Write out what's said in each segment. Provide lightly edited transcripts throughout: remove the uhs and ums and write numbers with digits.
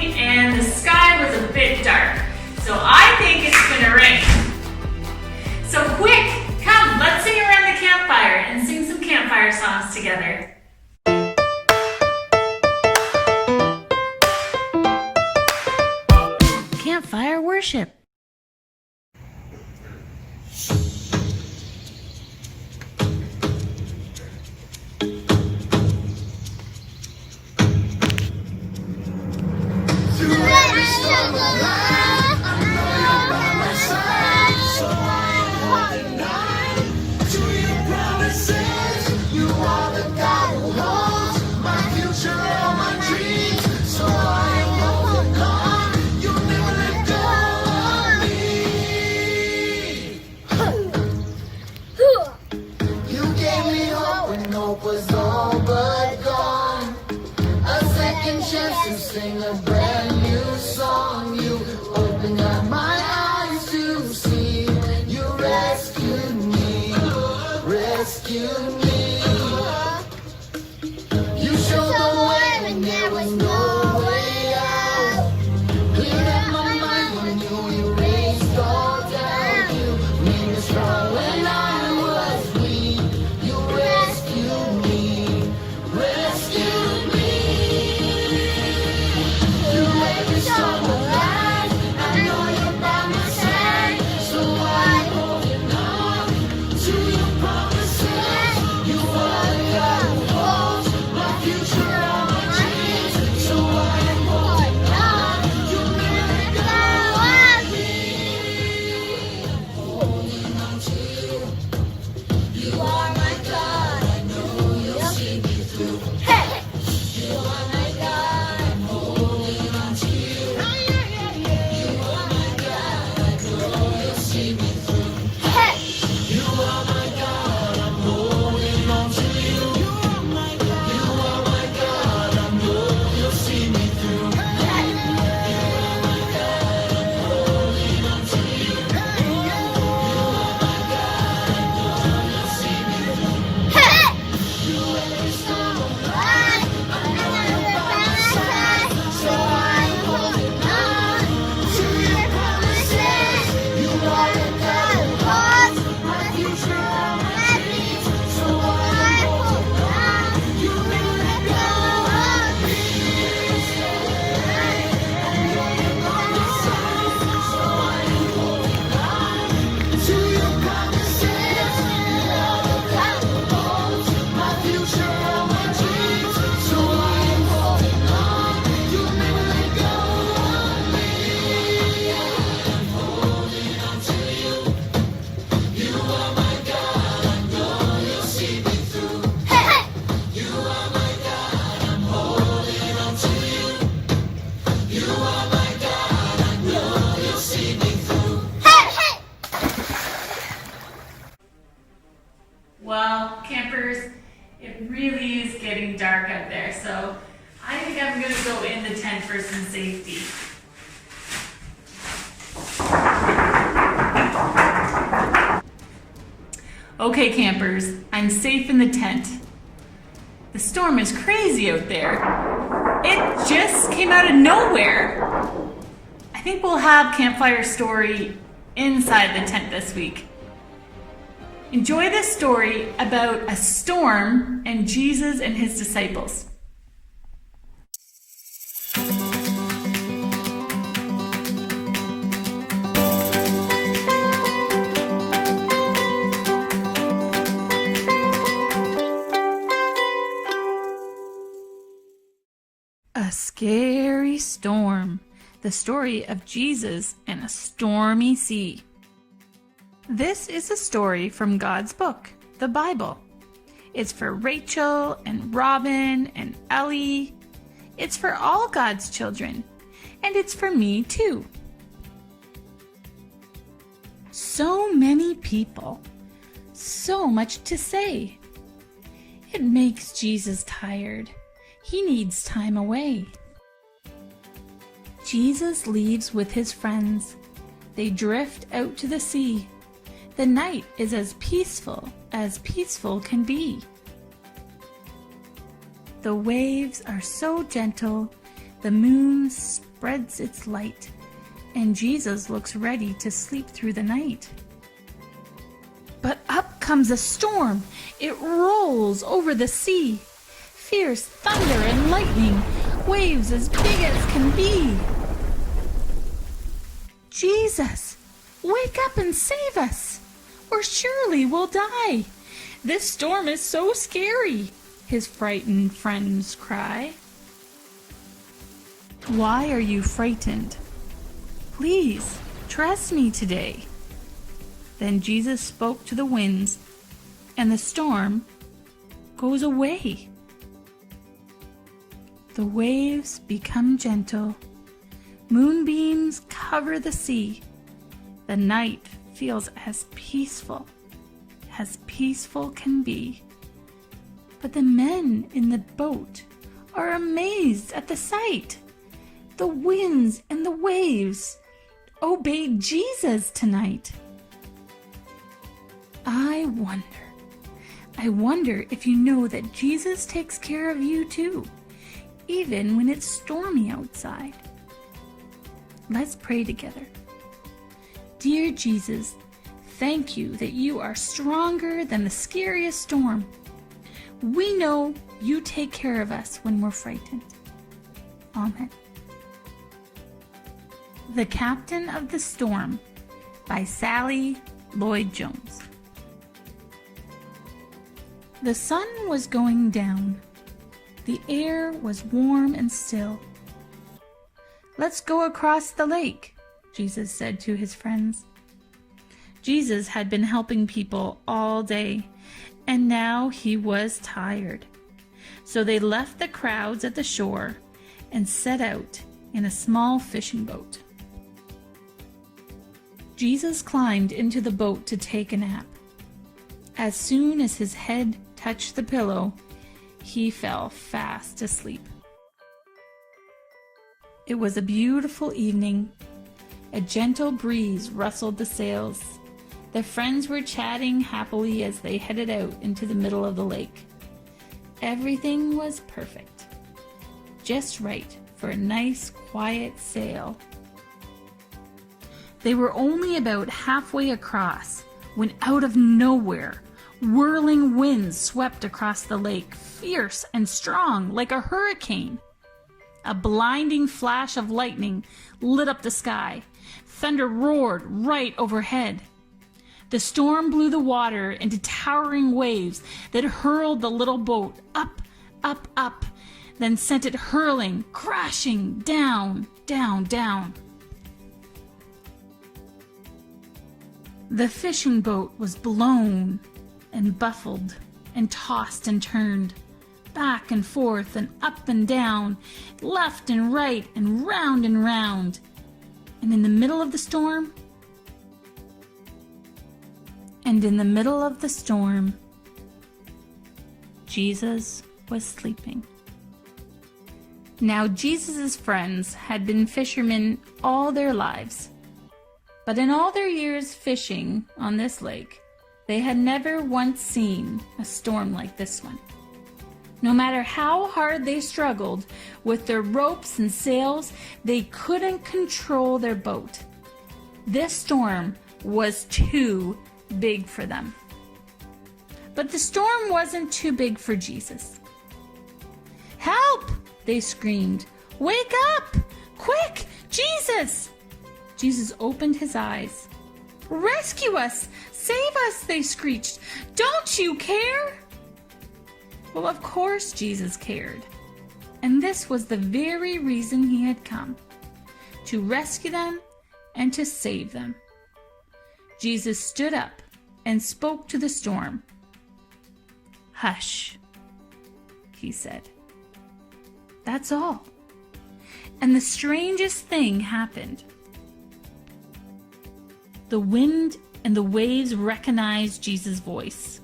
windy and the sky was a bit dark. So I think it's gonna rain. So quick, come, let's sing around the campfire and sing some campfire songs together. Campfire worship. Was all but gone. A second chance to sing a brand new song. You opened up my eyes to see. You rescued me, rescued me. You showed the way when there was no way out. Cleared up my mind when you erased all doubt. You made me strong when I was weak. You rescued me, rescued me. You made me strong alive. I know you're by my side, so I'm holding on to your promises. You are the God who holds my future, all my dreams, so I'm holding on. You never let go of me. Holding on to you. You are my God. I know you'll see me through. Hey! You are my God. I'm holding on to you. You are my God. I know you'll see me through. Hey! You are my God. I'm holding on to you. You are my God. You are my God. I know you'll see me through. Hey! You are my God. I'm holding on to you. You are my God. I know you'll see me through. Hey! You every storm of life. I know you're by my side, so I'm holding on to your promises. You are the God who holds my future, all my dreams, so I'm holding on. You never let go of me. I know you're by my side, so I'm holding on to your promises. You are the God who holds my future, all my dreams, so I'm holding on. You never let go of me. I'm holding on to you. You are my God. I know you'll see me through. Hey, hey! You are my God. I'm holding on to you. You are my God. I know you'll see me through. Hey, hey! Well, campers, it really is getting dark out there, so I think I'm gonna go in the tent for some safety. Okay, campers, I'm safe in the tent. The storm is crazy out there. It just came out of nowhere. I think we'll have campfire story inside the tent this week. Enjoy this story about a storm and Jesus and his disciples. A scary storm. The story of Jesus and a stormy sea. This is a story from God's book, the Bible. It's for Rachel and Robin and Ellie. It's for all God's children. And it's for me too. So many people. So much to say. It makes Jesus tired. He needs time away. Jesus leaves with his friends. They drift out to the sea. The night is as peaceful can be. The waves are so gentle, the moon spreads its light, and Jesus looks ready to sleep through the night. But up comes a storm. It rolls over the sea. Fierce thunder and lightning, waves as big as can be. Jesus, wake up and save us, or surely we'll die. This storm is so scary, his frightened friends cry. Why are you frightened? Please, trust me today. Then Jesus spoke to the winds, and the storm goes away. The waves become gentle. Moonbeams cover the sea. The night feels as peaceful can be. But the men in the boat are amazed at the sight. The winds and the waves obeyed Jesus tonight. I wonder if you know that Jesus takes care of you too, even when it's stormy outside. Let's pray together. Dear Jesus, thank you that you are stronger than the scariest storm. We know you take care of us when we're frightened. Amen. The Captain of the Storm by Sally Lloyd-Jones. The sun was going down. The air was warm and still. Let's go across the lake, Jesus said to his friends. Jesus had been helping people all day, and now he was tired. So they left the crowds at the shore and set out in a small fishing boat. Jesus climbed into the boat to take a nap. As soon as his head touched the pillow, he fell fast asleep. It was a beautiful evening. A gentle breeze rustled the sails. The friends were chatting happily as they headed out into the middle of the lake. Everything was perfect, just right for a nice, quiet sail. They were only about halfway across when out of nowhere, whirling winds swept across the lake, fierce and strong like a hurricane. A blinding flash of lightning lit up the sky. Thunder roared right overhead. The storm blew the water into towering waves that hurled the little boat up, up, up, then sent it hurling, crashing down, down, down. The fishing boat was blown and buffled and tossed and turned, back and forth and up and down, left and right and round and round. And in the middle of the storm, Jesus was sleeping. Now Jesus' friends had been fishermen all their lives, but in all their years fishing on this lake, they had never once seen a storm like this one. No matter how hard they struggled with their ropes and sails, they couldn't control their boat. This storm was too big for them. But the storm wasn't too big for Jesus. "Help!" they screamed. "Wake up! Quick! Jesus!" Jesus opened his eyes. "Rescue us! Save us!" they screeched. "Don't you care?" Well, of course Jesus cared. And this was the very reason he had come, to rescue them and to save them. Jesus stood up and spoke to the storm. "Hush," he said. That's all. And the strangest thing happened. The wind and the waves recognized Jesus' voice.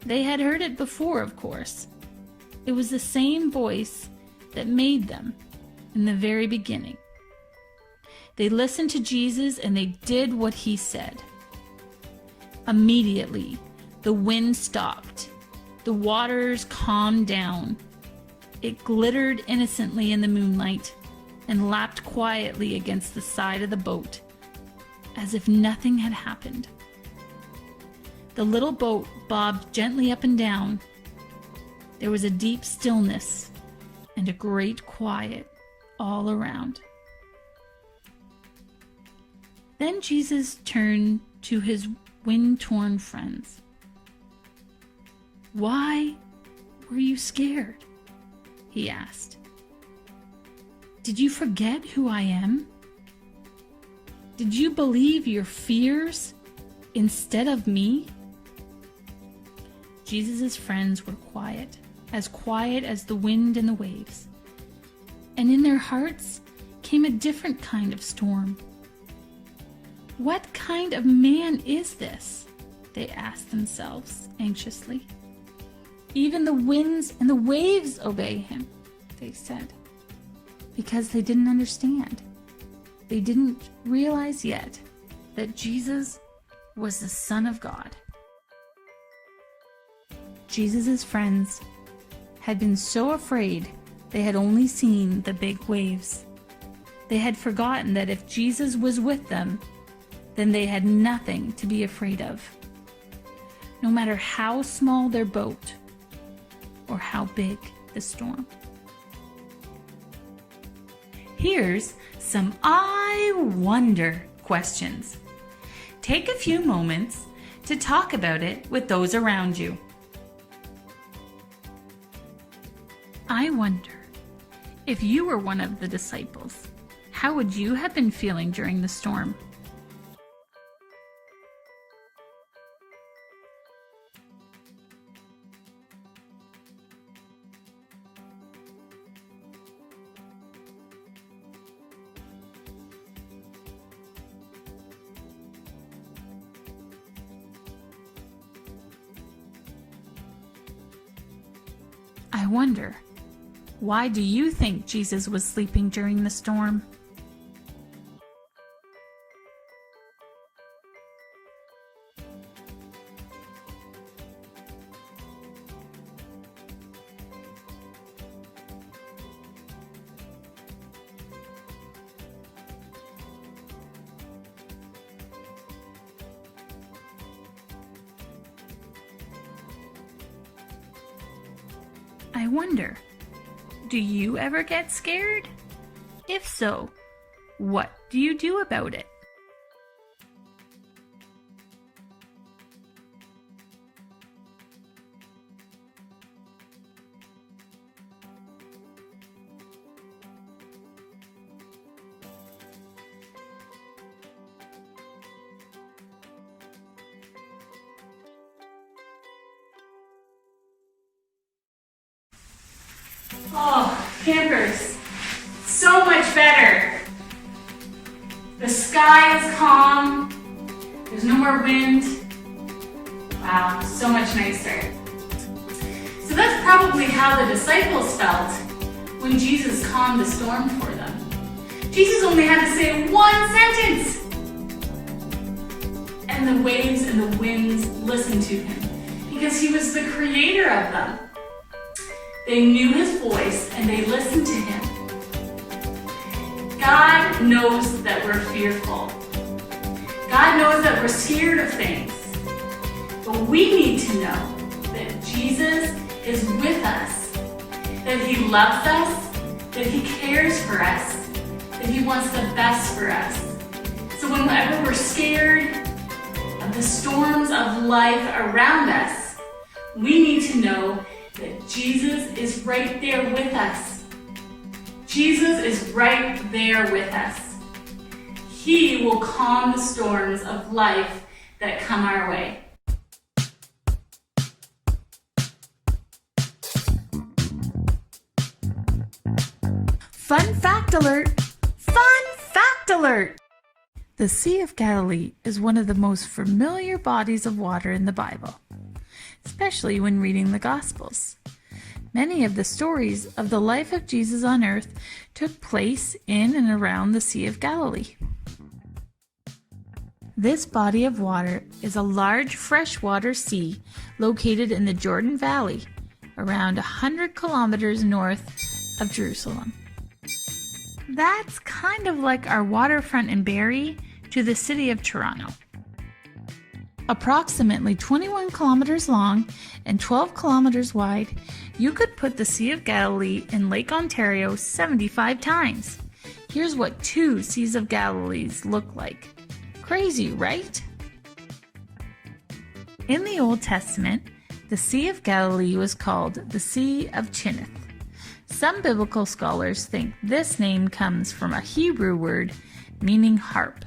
They had heard it before, of course. It was the same voice that made them in the very beginning. They listened to Jesus and they did what he said. Immediately, the wind stopped. The waters calmed down. It glittered innocently in the moonlight. and lapped quietly against the side of the boat, as if nothing had happened. The little boat bobbed gently up and down. There was a deep stillness and a great quiet all around. Then Jesus turned to his wind-torn friends. "Why were you scared?" he asked. "Did you forget who I am? Did you believe your fears instead of me?" Jesus' friends were quiet as the wind and the waves. And in their hearts came a different kind of storm. "What kind of man is this?" they asked themselves anxiously. "Even the winds and the waves obey him," they said, because they didn't understand. They didn't realize yet that Jesus was the Son of God. Jesus' friends had been so afraid they had only seen the big waves. They had forgotten that if Jesus was with them, then they had nothing to be afraid of, no matter how small their boat or how big the storm. Here's some I wonder questions. Take a few moments to talk about it with those around you. I wonder, if you were one of the disciples, how would you have been feeling during the storm? I wonder, why do you think Jesus was sleeping during the storm? I wonder, do you ever get scared? If so, what do you do about it? Oh, campers, so much better. The sky is calm. There's no more wind. Wow, so much nicer. So that's probably how the disciples felt when Jesus calmed the storm for them. Jesus only had to say one sentence, and the waves and the winds listened to him because he was the creator of them. They knew his voice and they listened to him. God knows that we're fearful. God knows that we're scared of things. But we need to know that Jesus is with us, that he loves us, that he cares for us, that he wants the best for us. So whenever we're scared of the storms of life around us, we need to know that Jesus is right there with us. Jesus is right there with us. He will calm the storms of life that come our way. Fun fact alert! Fun fact alert! The Sea of Galilee is one of the most familiar bodies of water in the Bible, especially when reading the Gospels. Many of the stories of the life of Jesus on earth took place in and around the Sea of Galilee. This body of water is a large freshwater sea located in the Jordan Valley, around 100 kilometers north of Jerusalem. That's kind of like our waterfront in Barrie to the city of Toronto. Approximately 21 kilometers long and 12 kilometers wide, you could put the Sea of Galilee in Lake Ontario 75 times. Here's what 2 Seas of Galilees look like. Crazy, right? In the Old Testament, the Sea of Galilee was called the Sea of Chinnith. Some biblical scholars think this name comes from a Hebrew word meaning harp.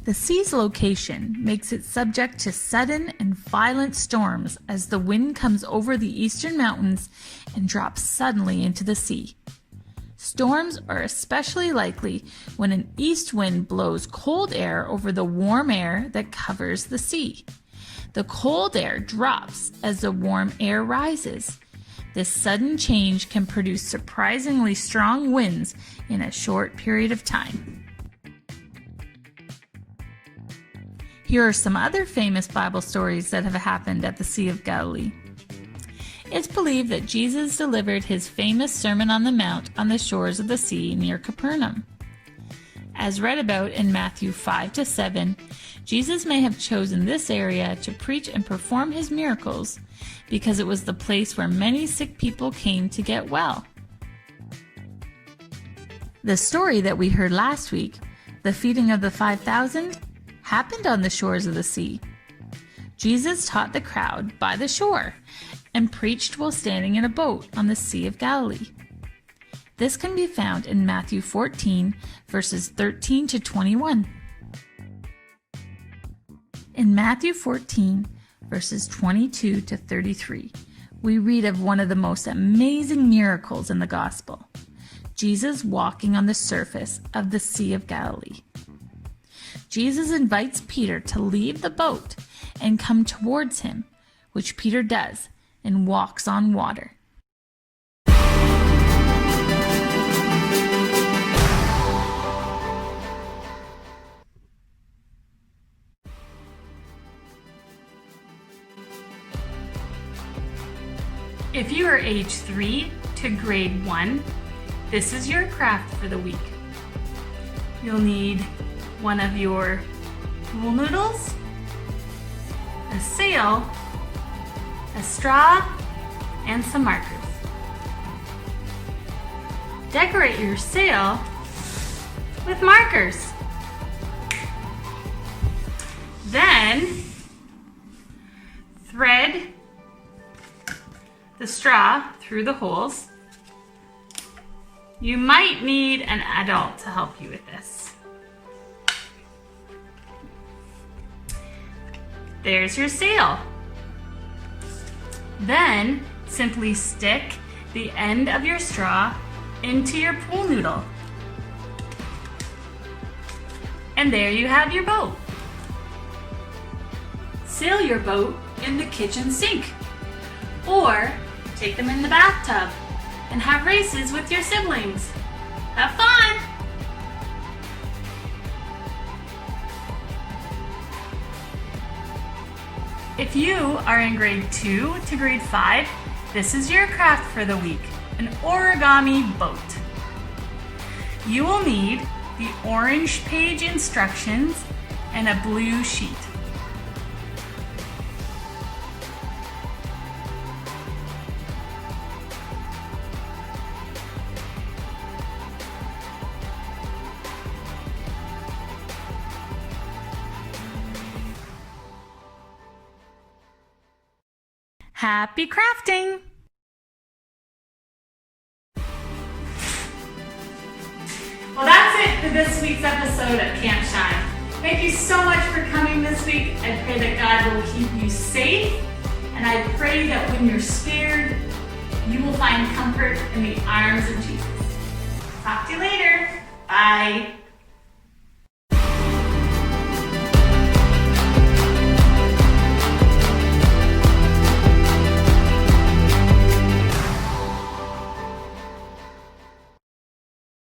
The sea's location makes it subject to sudden and violent storms as the wind comes over the eastern mountains and drops suddenly into the sea. Storms are especially likely when an east wind blows cold air over the warm air that covers the sea. The cold air drops as the warm air rises. This sudden change can produce surprisingly strong winds in a short period of time. Here are some other famous Bible stories that have happened at the Sea of Galilee. It's believed that Jesus delivered his famous Sermon on the Mount on the shores of the sea near Capernaum. As read about in Matthew 5-7, Jesus may have chosen this area to preach and perform his miracles because it was the place where many sick people came to get well. The story that we heard last week, the feeding of the 5,000, happened on the shores of the sea. Jesus taught the crowd by the shore and preached while standing in a boat on the Sea of Galilee. This can be found in Matthew 14, verses 13 to 21. In Matthew 14, verses 22 to 33, we read of one of the most amazing miracles in the gospel, Jesus walking on the surface of the Sea of Galilee. Jesus invites Peter to leave the boat and come towards him, which Peter does and walks on water. If you are age 3 to grade 1, this is your craft for the week. You'll need one of your pool noodles, a sail, a straw, and some markers. Decorate your sail with markers. Then thread the straw through the holes. You might need an adult to help you with this. There's your sail. Then simply stick the end of your straw into your pool noodle. And there you have your boat. Sail your boat in the kitchen sink, or take them in the bathtub and have races with your siblings. Have fun! If you are in grade 2 to grade 5, this is your craft for the week, an origami boat. You will need the orange page instructions and a blue sheet. Happy crafting! Well, that's it for this week's episode of Camp Shine. Thank you so much for coming this week. I pray that God will keep you safe, and I pray that when you're scared, you will find comfort in the arms of Jesus. Talk to you later. Bye.